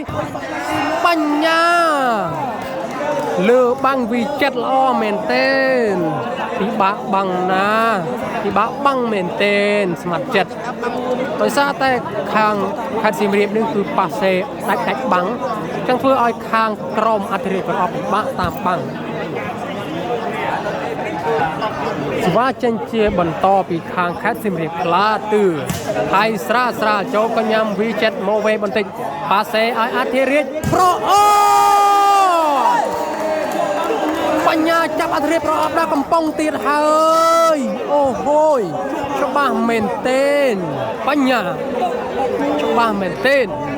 បញ្ញាលើបាំង V7 ល្អមែនទេពិបាកបាំងណាពិបាកបាំងមែនទេស្មាត់ចិត្តដោយសារតែខាងខេត្តសៀមរាបនេះគឺប៉ាសេដាច់បាំងចឹងធ្វើឲ្យខាងក្រុមអធិរាជប្រអប់ពិបាកតាមបាំងសេវាចេញជាបន្តពីខាងខេត្តសៀមរាបខ្លាទឿថៃស្រាចូលកញ្ញាំ V7 មកវេបន្តិចប៉ាសេឲ្យអធិរាជប្រអប់បញ្ញាចាប់អធិរាជប្រអប់ដល់កំប៉ុងទៀតហើយអូហូយច្បាស់មែនទេបញ្ញាច្បាស់មែនទេ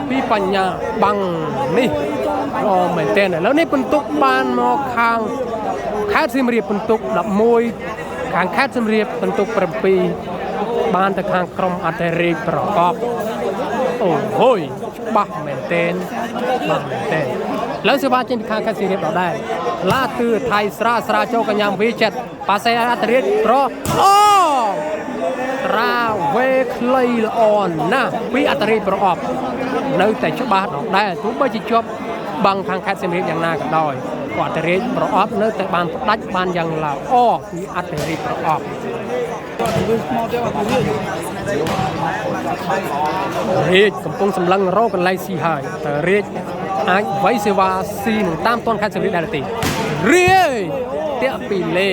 ពីបញ្ញាបាំងនេះល្អមែនទេឥឡូវនេះបន្ទុកបានមកខាងខេត្តសៀមរាបបន្ទុក11ខាងខេត្តសៀមរាបបន្ទុក7បានទៅខាងក្រុមអធិរាជប្រកបអូហូយច្បាស់មែនទេលើសេវាចេញពីខាងខេត្តសៀមរាបដល់ដែរឡាទឿថៃស្រាចូលកញ្ញាំ V7 ប៉ាសេអធិរាជប្រអូត្រាវេខ្លីល្អណាស់ពីអធិរាជប្រអប់នៅតែច្បាស់ដល់ដែរទោះបីជាជាប់បាំងខាងខេត្តសៀមរាបយ៉ាងណាក៏ដោយអធិរាជប្រអប់នៅតែបានផ្ដាច់បានយ៉ាងល្អពីអធិរាជប្រអប់រាជកំពុងសម្លឹងរកកន្លែងស៊ីហើយតើរាជអាចវៃសេវាស៊ីនឹងតាមទាន់ខេត្តសៀមរាបដែរទេរាយតាក់ពីលេ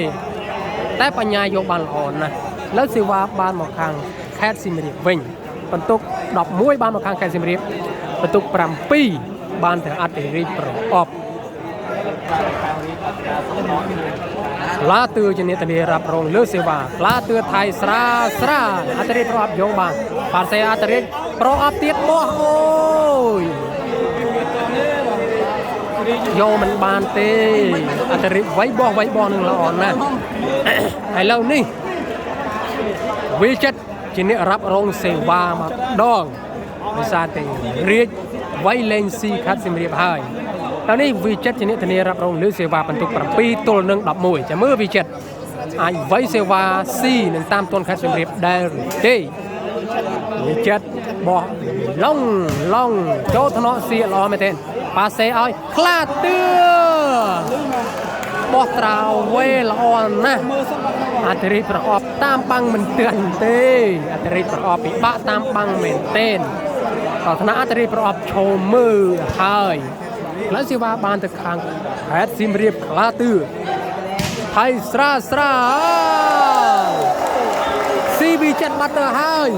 តែបញ្ញាយកបានល្អណាស់លើសេវាបានមកខាងខេត្តសៀមរាបវិញបន្ទុក11បានមកខាងខេត្តសៀមរាបបន្ទុក7បានទៅអធិរាជប្រអប់ឡាទឿជាអ្នកធានារ៉ាប់រងលើសេវាឡាទឿថៃស្រាអធិរាជប្រអប់យកបានប៉ាសេអធិរាជប្រអប់ទៀតបោះអូយយកមិនបានទេអធិរាជវៃបោះនឹងល្អណាស់ឥឡូវនេះV7ជាអ្នករ៉ាប់រងសេវាមកដងដោយសារតែរាជវៃលេងស៊ីខេត្តសៀមរាបហើយតើនេះ V7 ជាអ្នកធានារ៉ាប់រងលើសេវាបន្ទុក7ទល់នឹង11ចាំមើល V7 អាចវៃសេវាស៊ីនឹងតាមទាន់ខេត្តសៀមរាបដែរឬទេ V7 បោះឡងចូលថ្នាក់ស៊ីល្អមែនទេប៉ាសេឲ្យខ្លាទឿបោះត្រាវេល្អណាស់អធិរាជប្រអប់តាមបាំងមិនទឿនទេអធិរាជប្រអប់ពិបាកតាមបាំងមែនទេដល់ថ្នាក់អធិរាជប្រអប់ឈោមមើលហើយហើយសេវាបានទៅខាងខេត្តសៀមរាបខ្លាទឿថៃស្រាCV7 បាត់ទៅហើយ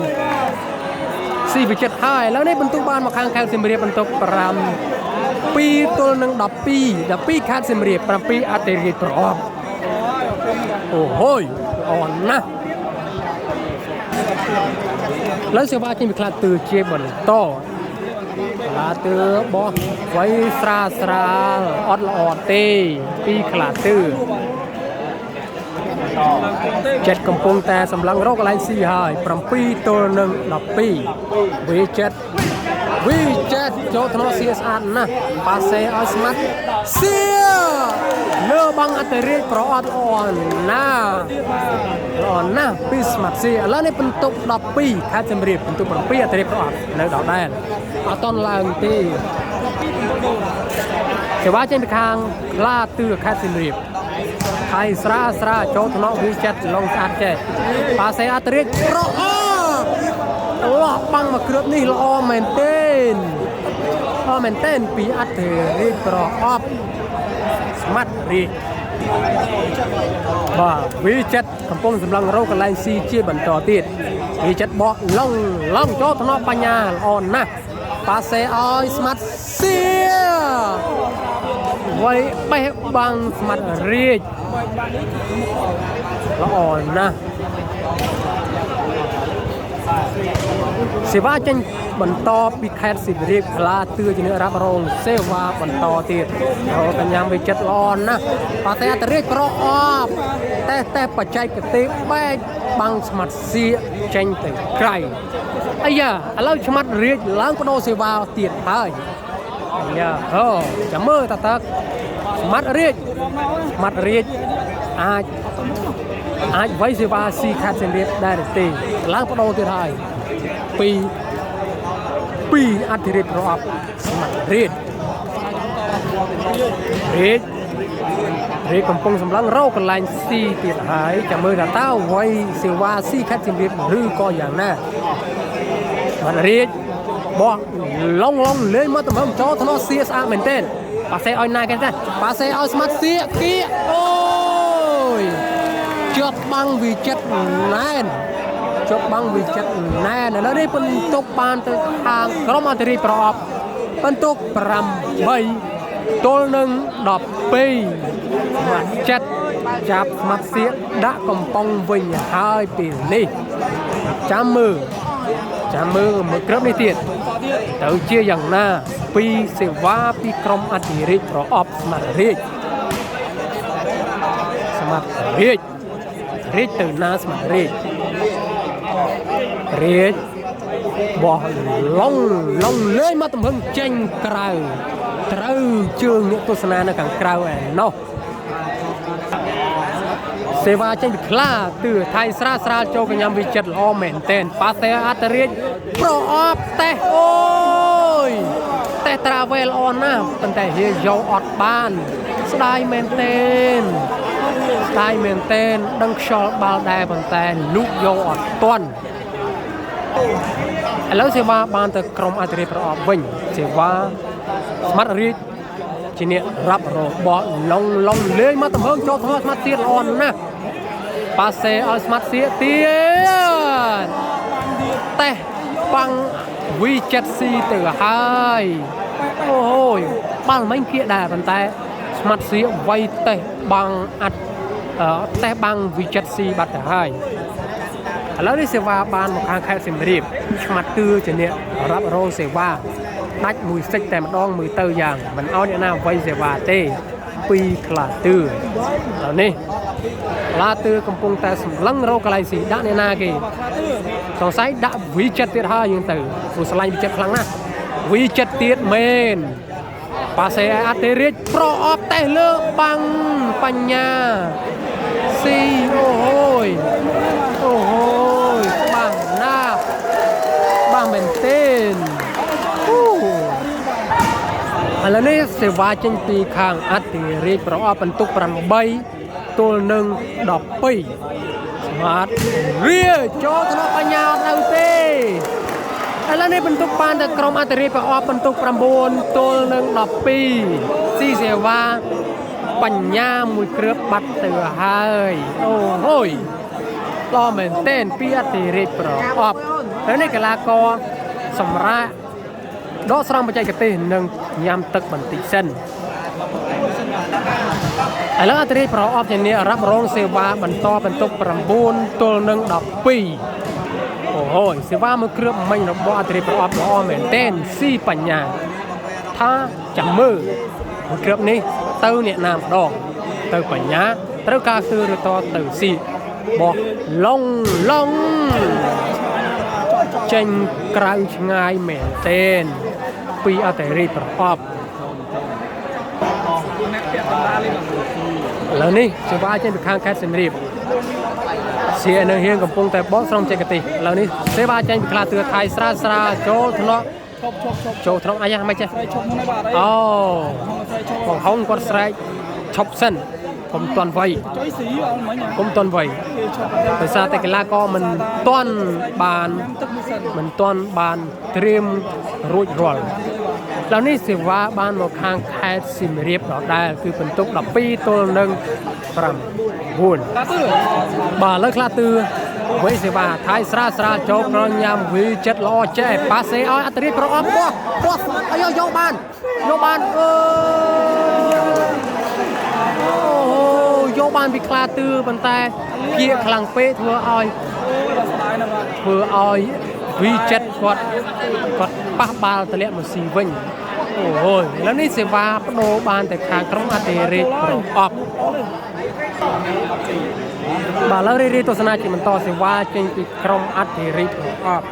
CV7 ហើយឥឡូវនេះបន្ទុកបានមកខាងខេត្តសៀមរាបបន្ទុក2ទល់នឹង12ខេត្តសៀមរាប7អធិរាជប្រអប់អូហូយល្អណាស់លើសេវាចេញពីខ្លាទឿជាបន្តខ្លាទឿបោះវៃស្រាលអត់ល្អទេពីខ្លាទឿចិត្តកំពុងតែសម្លឹងរកកន្លែងស៊ីហើយ7ទល់នឹង12 V7 ចូលថ្នាក់ស៊ីស្អាតណាស់ប៉ាសេឲ្យស្មាត់ស៊ីលើបាំងអធិរាជប្រអប់ល្អណាស់ពីស្មាត់ស៊ីឥឡូវនេះបន្ទុក12ខេត្តសៀមរាបបន្ទុក7អធិរាជប្រអប់នៅដល់ដែរអត់តន់ឡើងទេសេវាចេញពីខាងខ្លាទឿខេត្តសៀមរាបថៃស្រាចូលថ្នាក់ V7 ឡងស្អាតចេះប៉ាសេអធិរាជប្រអប់អូបាំងមកគ្រឿបនេះល្អមែនទេពីអធិរាជប្រអប់ស្មាត់រាជបាទ V7 កំពុងសម្លឹងរកកន្លែងស៊ីជាបន្តទៀត V7 បោះឡងចូលថ្នាក់បញ្ញាល្អណាស់ ប៉ាសេឲ្យស្មាត់សៀវៃបេះបាំងស្មាត់រាជល្អណាស់សេវាចេញបន្តពីខេត្តសៀមរាបខ្លាទឿជាអ្នករ៉ាប់រងសេវាបន្តទៀតកញ្ញាវិចិត្រល្អណាស់ប៉ាសេអតរាជប្រអប់តែបច្ចេកទេសបែកបាំងស្មាត់សៀចេញទៅក្រៅអាយ៉ាឥឡូវស្មាត់រាជឡើងបដូរសេវាទៀតហើយអាយ៉ាអូចាំមើលតើស្មាត់រាជអាចវៃសេវាស៊ីខាត់សៀមរាបដែរទេឡើងបដូរទៀតហើយពីអធិរាជប្រអប់ស្មាត់រាជកំពុងសម្លឹងរកកន្លែងស៊ីទៀតហើយចាំមើលថាតើវៃសេវាស៊ីខាត់សៀមរាបឬក៏យ៉ាងណាស្មាត់រាជបោះឡងលេងមកតំងចូលថ្នោសៀស្អាតមែនទេប៉ាសេឲ្យណាគេទេប៉ាសេឲ្យស្មាត់សៀគៀអូយជាប់បាំងវិចិត្រណែនឥឡូវនេះបន្ទុកបានទៅខាងក្រុមអធិរាជប្រអប់បន្ទុក8ទល់នឹង12មកចិត្តចាប់ស្មាត់សៀដាក់កំប៉ុងវិញហើយពេលនេះចាំមើលមើលក្រុមនេះទៀតទៅជាយ៉ាងណាពីសេវាពីក្រុមអធិរាជប្រអប់ស្មាត់រាជទៅណាស្មាត់រាជបោះឡងលេងមកទំហឹងចេញក្រៅត្រូវជើងអ្នកទស្សនានៅខាងក្រៅឯណោះសេវាចេញពីខ្លាទឿថៃស្រាលចូលកញ្ញាវិចិត្រល្អមែនតែនប៉ាសេអតរាជប្រអប់តេះអូយតេះត្រាវែលល្អណាស់ប៉ុន្តែហៀយកអត់បានស្ដាយមែនតែនដឹងខ្យល់បាល់ដែរប៉ុន្តែលូកយកអត់ទាន់ឥឡូវសេវាបានទៅក្រុមអធិរាជប្រអប់វិញសេវាស្មាត់រាជជាអ្នករាប់របស់ឡងលេងមកទំហឹងចូលថ្មស្មាត់ទៀតល្អណាស់ប៉ាសេឲ្យស្មាត់ទៀតតេះបាំងវី7C ទៅហើយអូយបាល់មិញគៀកដែរប៉ុន្តែស្មាត់សៀវៃតេះបាំងតេះបាំងវី7C បាត់ទៅហើយឥឡូវនេះសេវាបានមកខាងខេត្តសៀមរាបស្មាត់ទឿជាអ្នករ៉ាប់រងសេវាដាច់មួយសិចតែម្ដងមើលទៅយ៉ាងមិនឲ្យអ្នកណាវៃសេវាទេពីខ្លាទឿឥឡូវនេះខ្លាទឿកំពុងតែសម្លឹងរកកន្លែងស៊ីដាក់អ្នកណាគេសង្ស័យដាក់វី7ទៀតហើយយើងទៅព្រោះឆ្លាញ់វី7ខ្លាំងណាស់វី7ទៀតមែនប៉ាសេអធិរាជប្រអប់តេះលើបាំងបញ្ញាស៊ីអូយបាំងណាស់បាំងមែនទេឥឡូវនេះសេវាចេញពីខាងអធិរាជប្រអប់បន្ទុក8ទល់នឹង12ស្មាតរាចូលថ្នាក់បញ្ញាអត់នៅទេឥឡូវនេះបន្ទុកបានទៅក្រុមអធិរាជប្រអប់បន្ទុក9ទល់នឹង12ស៊ីសេវាបញ្ញាមួយគ្រឿបបាត់ទៅហើយអូយល្អមែនទេពីអធិរាជប្រអប់ហើយនេះកីឡាករសម្រាប់ដកស្រង់បច្ចេកទេសនិងញ៉ាំទឹកបន្តិចសិនឥឡូវអធិរាជប្រអប់ជាអ្នករ៉ាប់រងសេវាបន្តបន្ទុក9ទល់នឹង12អូយសេវាមួយគ្រឿបមិញរបស់អធិរាជប្រអប់ល្អមែនទេស៊ីបញ្ញាថាចាំមើលមួយគ្រឿបនេះទៅអ្នកណាម្ដងទៅបញ្ញាត្រូវការគឺឬតទៅស៊ីបោះឡងចេញក្រៅឆ្ងាយមែនទេពីអធិរាជប្រអប់ឥឡូវនេះសេវាចេញពីខាងខេត្តសៀមរាបសៀនៅហៀងកំពុងតែបោះស្រង់ចេញកទេសឥឡូវនេះសេវាចេញពីខ្លាទឿថៃស្រាលចូលថ្នាក់អាយ៉ាមិនចេះអូបងហុងគាត់ស្រែកឈប់សិនខ្ញុំតន់វៃដោយសារតែកីឡាករមិនតន់បានត្រៀមរួចរាល់ឥឡូវនេះសេវាបានមកខាងខេត្តសៀមរាបដដែលគឺបន្ទុក12ទល់នឹង9បាទឥឡូវខ្លាទឿ với sự và thái sra cho pro nhằm vì chất lo che pa xe ơi anh pro ấp quá ơi vô ban vô ban bị kha tư bàn tay kia khlang pe vừa ơi vì chất quạt pa ba tele một xì vinh ôiแล้วนี่สิว่าโนบานแต่ข้างกรมอาเตเรออบบาแล้วเรตัวสนาจิมันต่อสิว่าจริงปีกรมอาเตเรออบ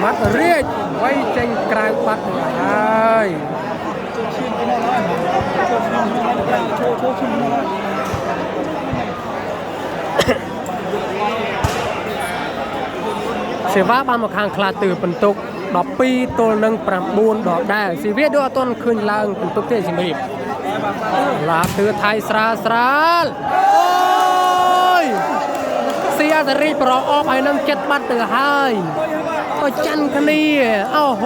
มัดเรียกไว้เจงกลางปัดเลยเสียว่าบ้านมาข้างคลาตื่นเป็นตุกดอกปีตัวหนึ่งปรับบูนดอกได้สีเวียด้วยต้นคืนลางเป็นตุกเทสิมีลาตื่นไทยสราโอ้ยเสียจะรีบรอออกไปน้ำเจ็ดบัดตื่นให้ก็จันคันนี้เอ้าโห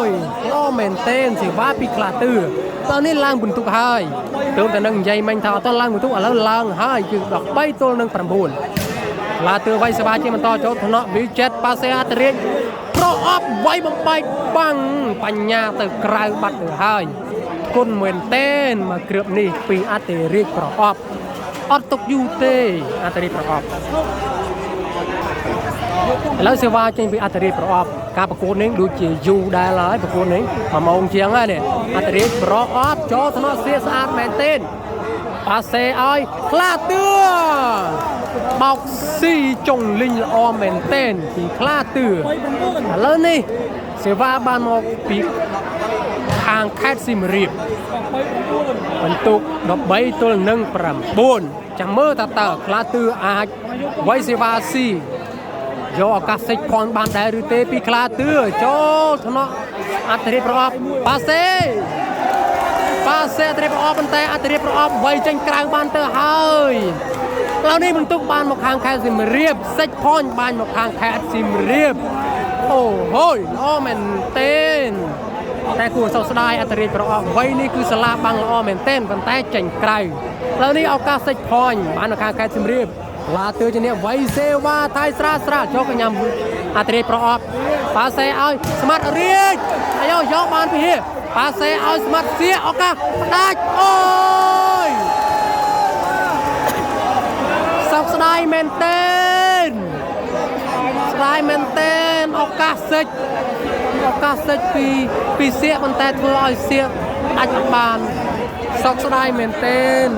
ยล้อเมนเต้นสีว่าปีคลาตื่นตอนนี้ลางเป็นตุกให้ตื่นแต่นั่งใหญ่แมงเท้าต้นลางเป็นตุกแล้วลางให้คือดอกใบตัวหนึ่งปรับบูนลาตื่นไว้สบายจีมันต่อโจทย์เนาะวิเจ็ตปาเซียตเรียนเพราะอัพไว้บังใบบังปัญญาตื่นกลายบัดตื่นให้คนเหมือนเต้นมาเกือบนี่ปีอาเตเรียกเพราะอัพตกยูเตอาเตเรียกเพราะอัพแล้วเสียว่าจริงปีอาเตเรียกเพราะอัพการประกวดนี้ดูจียูได้เลยประกวดนี้มามองเชียงเลยเนี่ยอาเตเรียกเพราะอัพโจทย์เนาะเสียสะอาดแมนเต้นปาเซไอคลาเตือบอกซีจงลิงออมเมนเต้นปีคลาเตือแล้วนี่เสียว่าบ้านมอกปีทางแคดซิมรีบบรรทุกดอกใบตัวหนึ่งปรำบุญจังเมื่อตาคลาเตืออาจไว้เสียว่าซีโยกัสเซคอนบานได้หรือเตปีคลาเตือโจทเนาะอัตริปรอบปาเซอัตริปรอบมันแต่อัตริปรอบไว้จังกลางบานเตอร์เฮ้ยเรานี่มันตุกบานมาข้างแคซิมเรียบเซ็ตพอนบานมาข้างแคซิมเรียบโอ้โหล้อแมนเต้นแต่กูสาวสไลอัตริปรอบไว้นี่คือสลาบังล้อแมนเต้นมันแต่จังไกลเรานี่เอากาเซ็ตพอนบานมาข้างแคซิมเรียบลาเตือจะเนี่ยไว้เซวาไทยสระโจกยำอัตริปรอบปาเซเอาสมัติเรียกอายุยกบานไปเฮียปาเซเอาสมัติเสียออกกาได้โอ้ยสับสไลเมนเทนสไลเมนเทนออกกาเซจปีเสียมันแต่เธอเอาเสียอัจบานสับสไลเมนเทน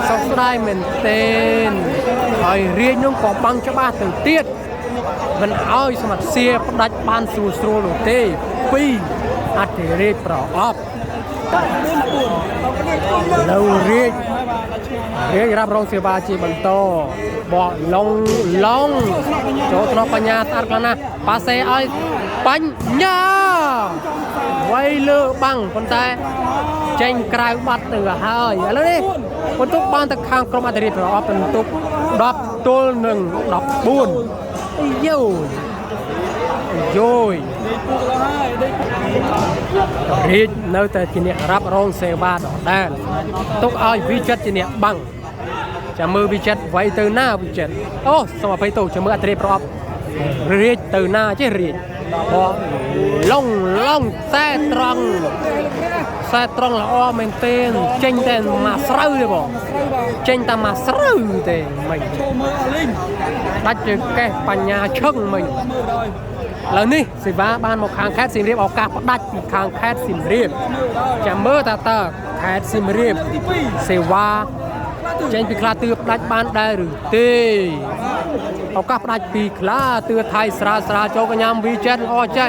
สับสไลเมนเทนไอเรียนนุ่งของบังจะบ้าตื่นเตี้ยมันเอาสมัติเสียดัดบานสูสโรโลเต้ปีอัตเรปรอบเราเรียกรับรองเสียบาจีบันโตบ่ลงโจทย์นปัญญาตาร์กนะปาเซไอปัญญาไว้เลือบังคนแต่เจงกลายบัดเตือหายแล้วนี่คนทุกบ้านตะคางกรมอัตริปรอบเป็นทุกดอกตัวหนึ่งดอกบุญโย่รีดเนื้อแต่จีเนียรับรองเซบาดอกแดนตุกเอาวิจัดจีเนียบังจะมือวิจัดไว้เตือหน้าวิจัดโอ้สมัยไปตุจะมืออัตริปรอบรีดเตือหน้าเจรีดพอล่องแซ่ตรังละอ้อเมนเต้นเจงแต่มาสร้เลยบ่เจงแต่มาสร้เต้ไม่ดัดจะแก้ปัญญาเชิงไม่แล้วนี่สิว่าบ้านมาข้างแคดซิมเรียบออกกาปดัดข้างแคดซิมเรียบจะเมื่อตาแคดซิมเรียบสิว่าเจนปีคลาเตือดัดบ้านได้หรือเต้ออกกาปดัดปีคลาเตือไทยสระโจกยามวิจันอ้อใจ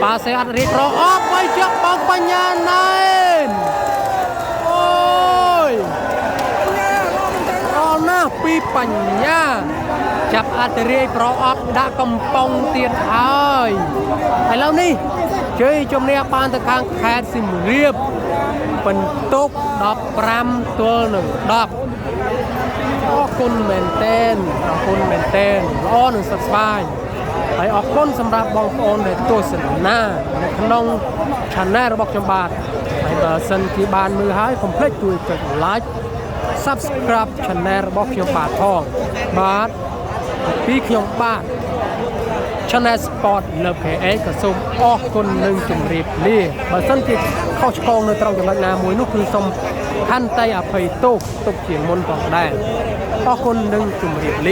ปาเซอัตริปรอบไปจับบังปัญญาในโอ้ยรอหน้าปีปัญญาจับอัตริปรอบด่ากำปองเตียนหายไอ้แล้วนี่เจยจมเนี่ยปานตะคางแคดซิมเรียบเป็นตุกดอกปรำตัวหนึ่งดอกคุณเมนเต้นล้อหนึ่งสักสบายไปออกก้นสำหรับบองโอนในตัวสนหน้าในขนมชันแน่ระบบจำบาดไปเบอร์สันที่บานมือหายคอมเพล็กต์ด้วยเกิดไลฟ์ subscribe channel របស់ខ្ញុំបាទផងបាទពីខ្ញុំបាទ Channel Sport Love KA ក៏សូមអរគុណនិងជម្រាបលាបើសិនជាខុសឆ្គងនៅត្រង់ចំណុចណាមួយនោះគឺសូមខន្តីអភ័យទោសទុកជាមុនផងដែរអរគុណនិងជម្រាបលា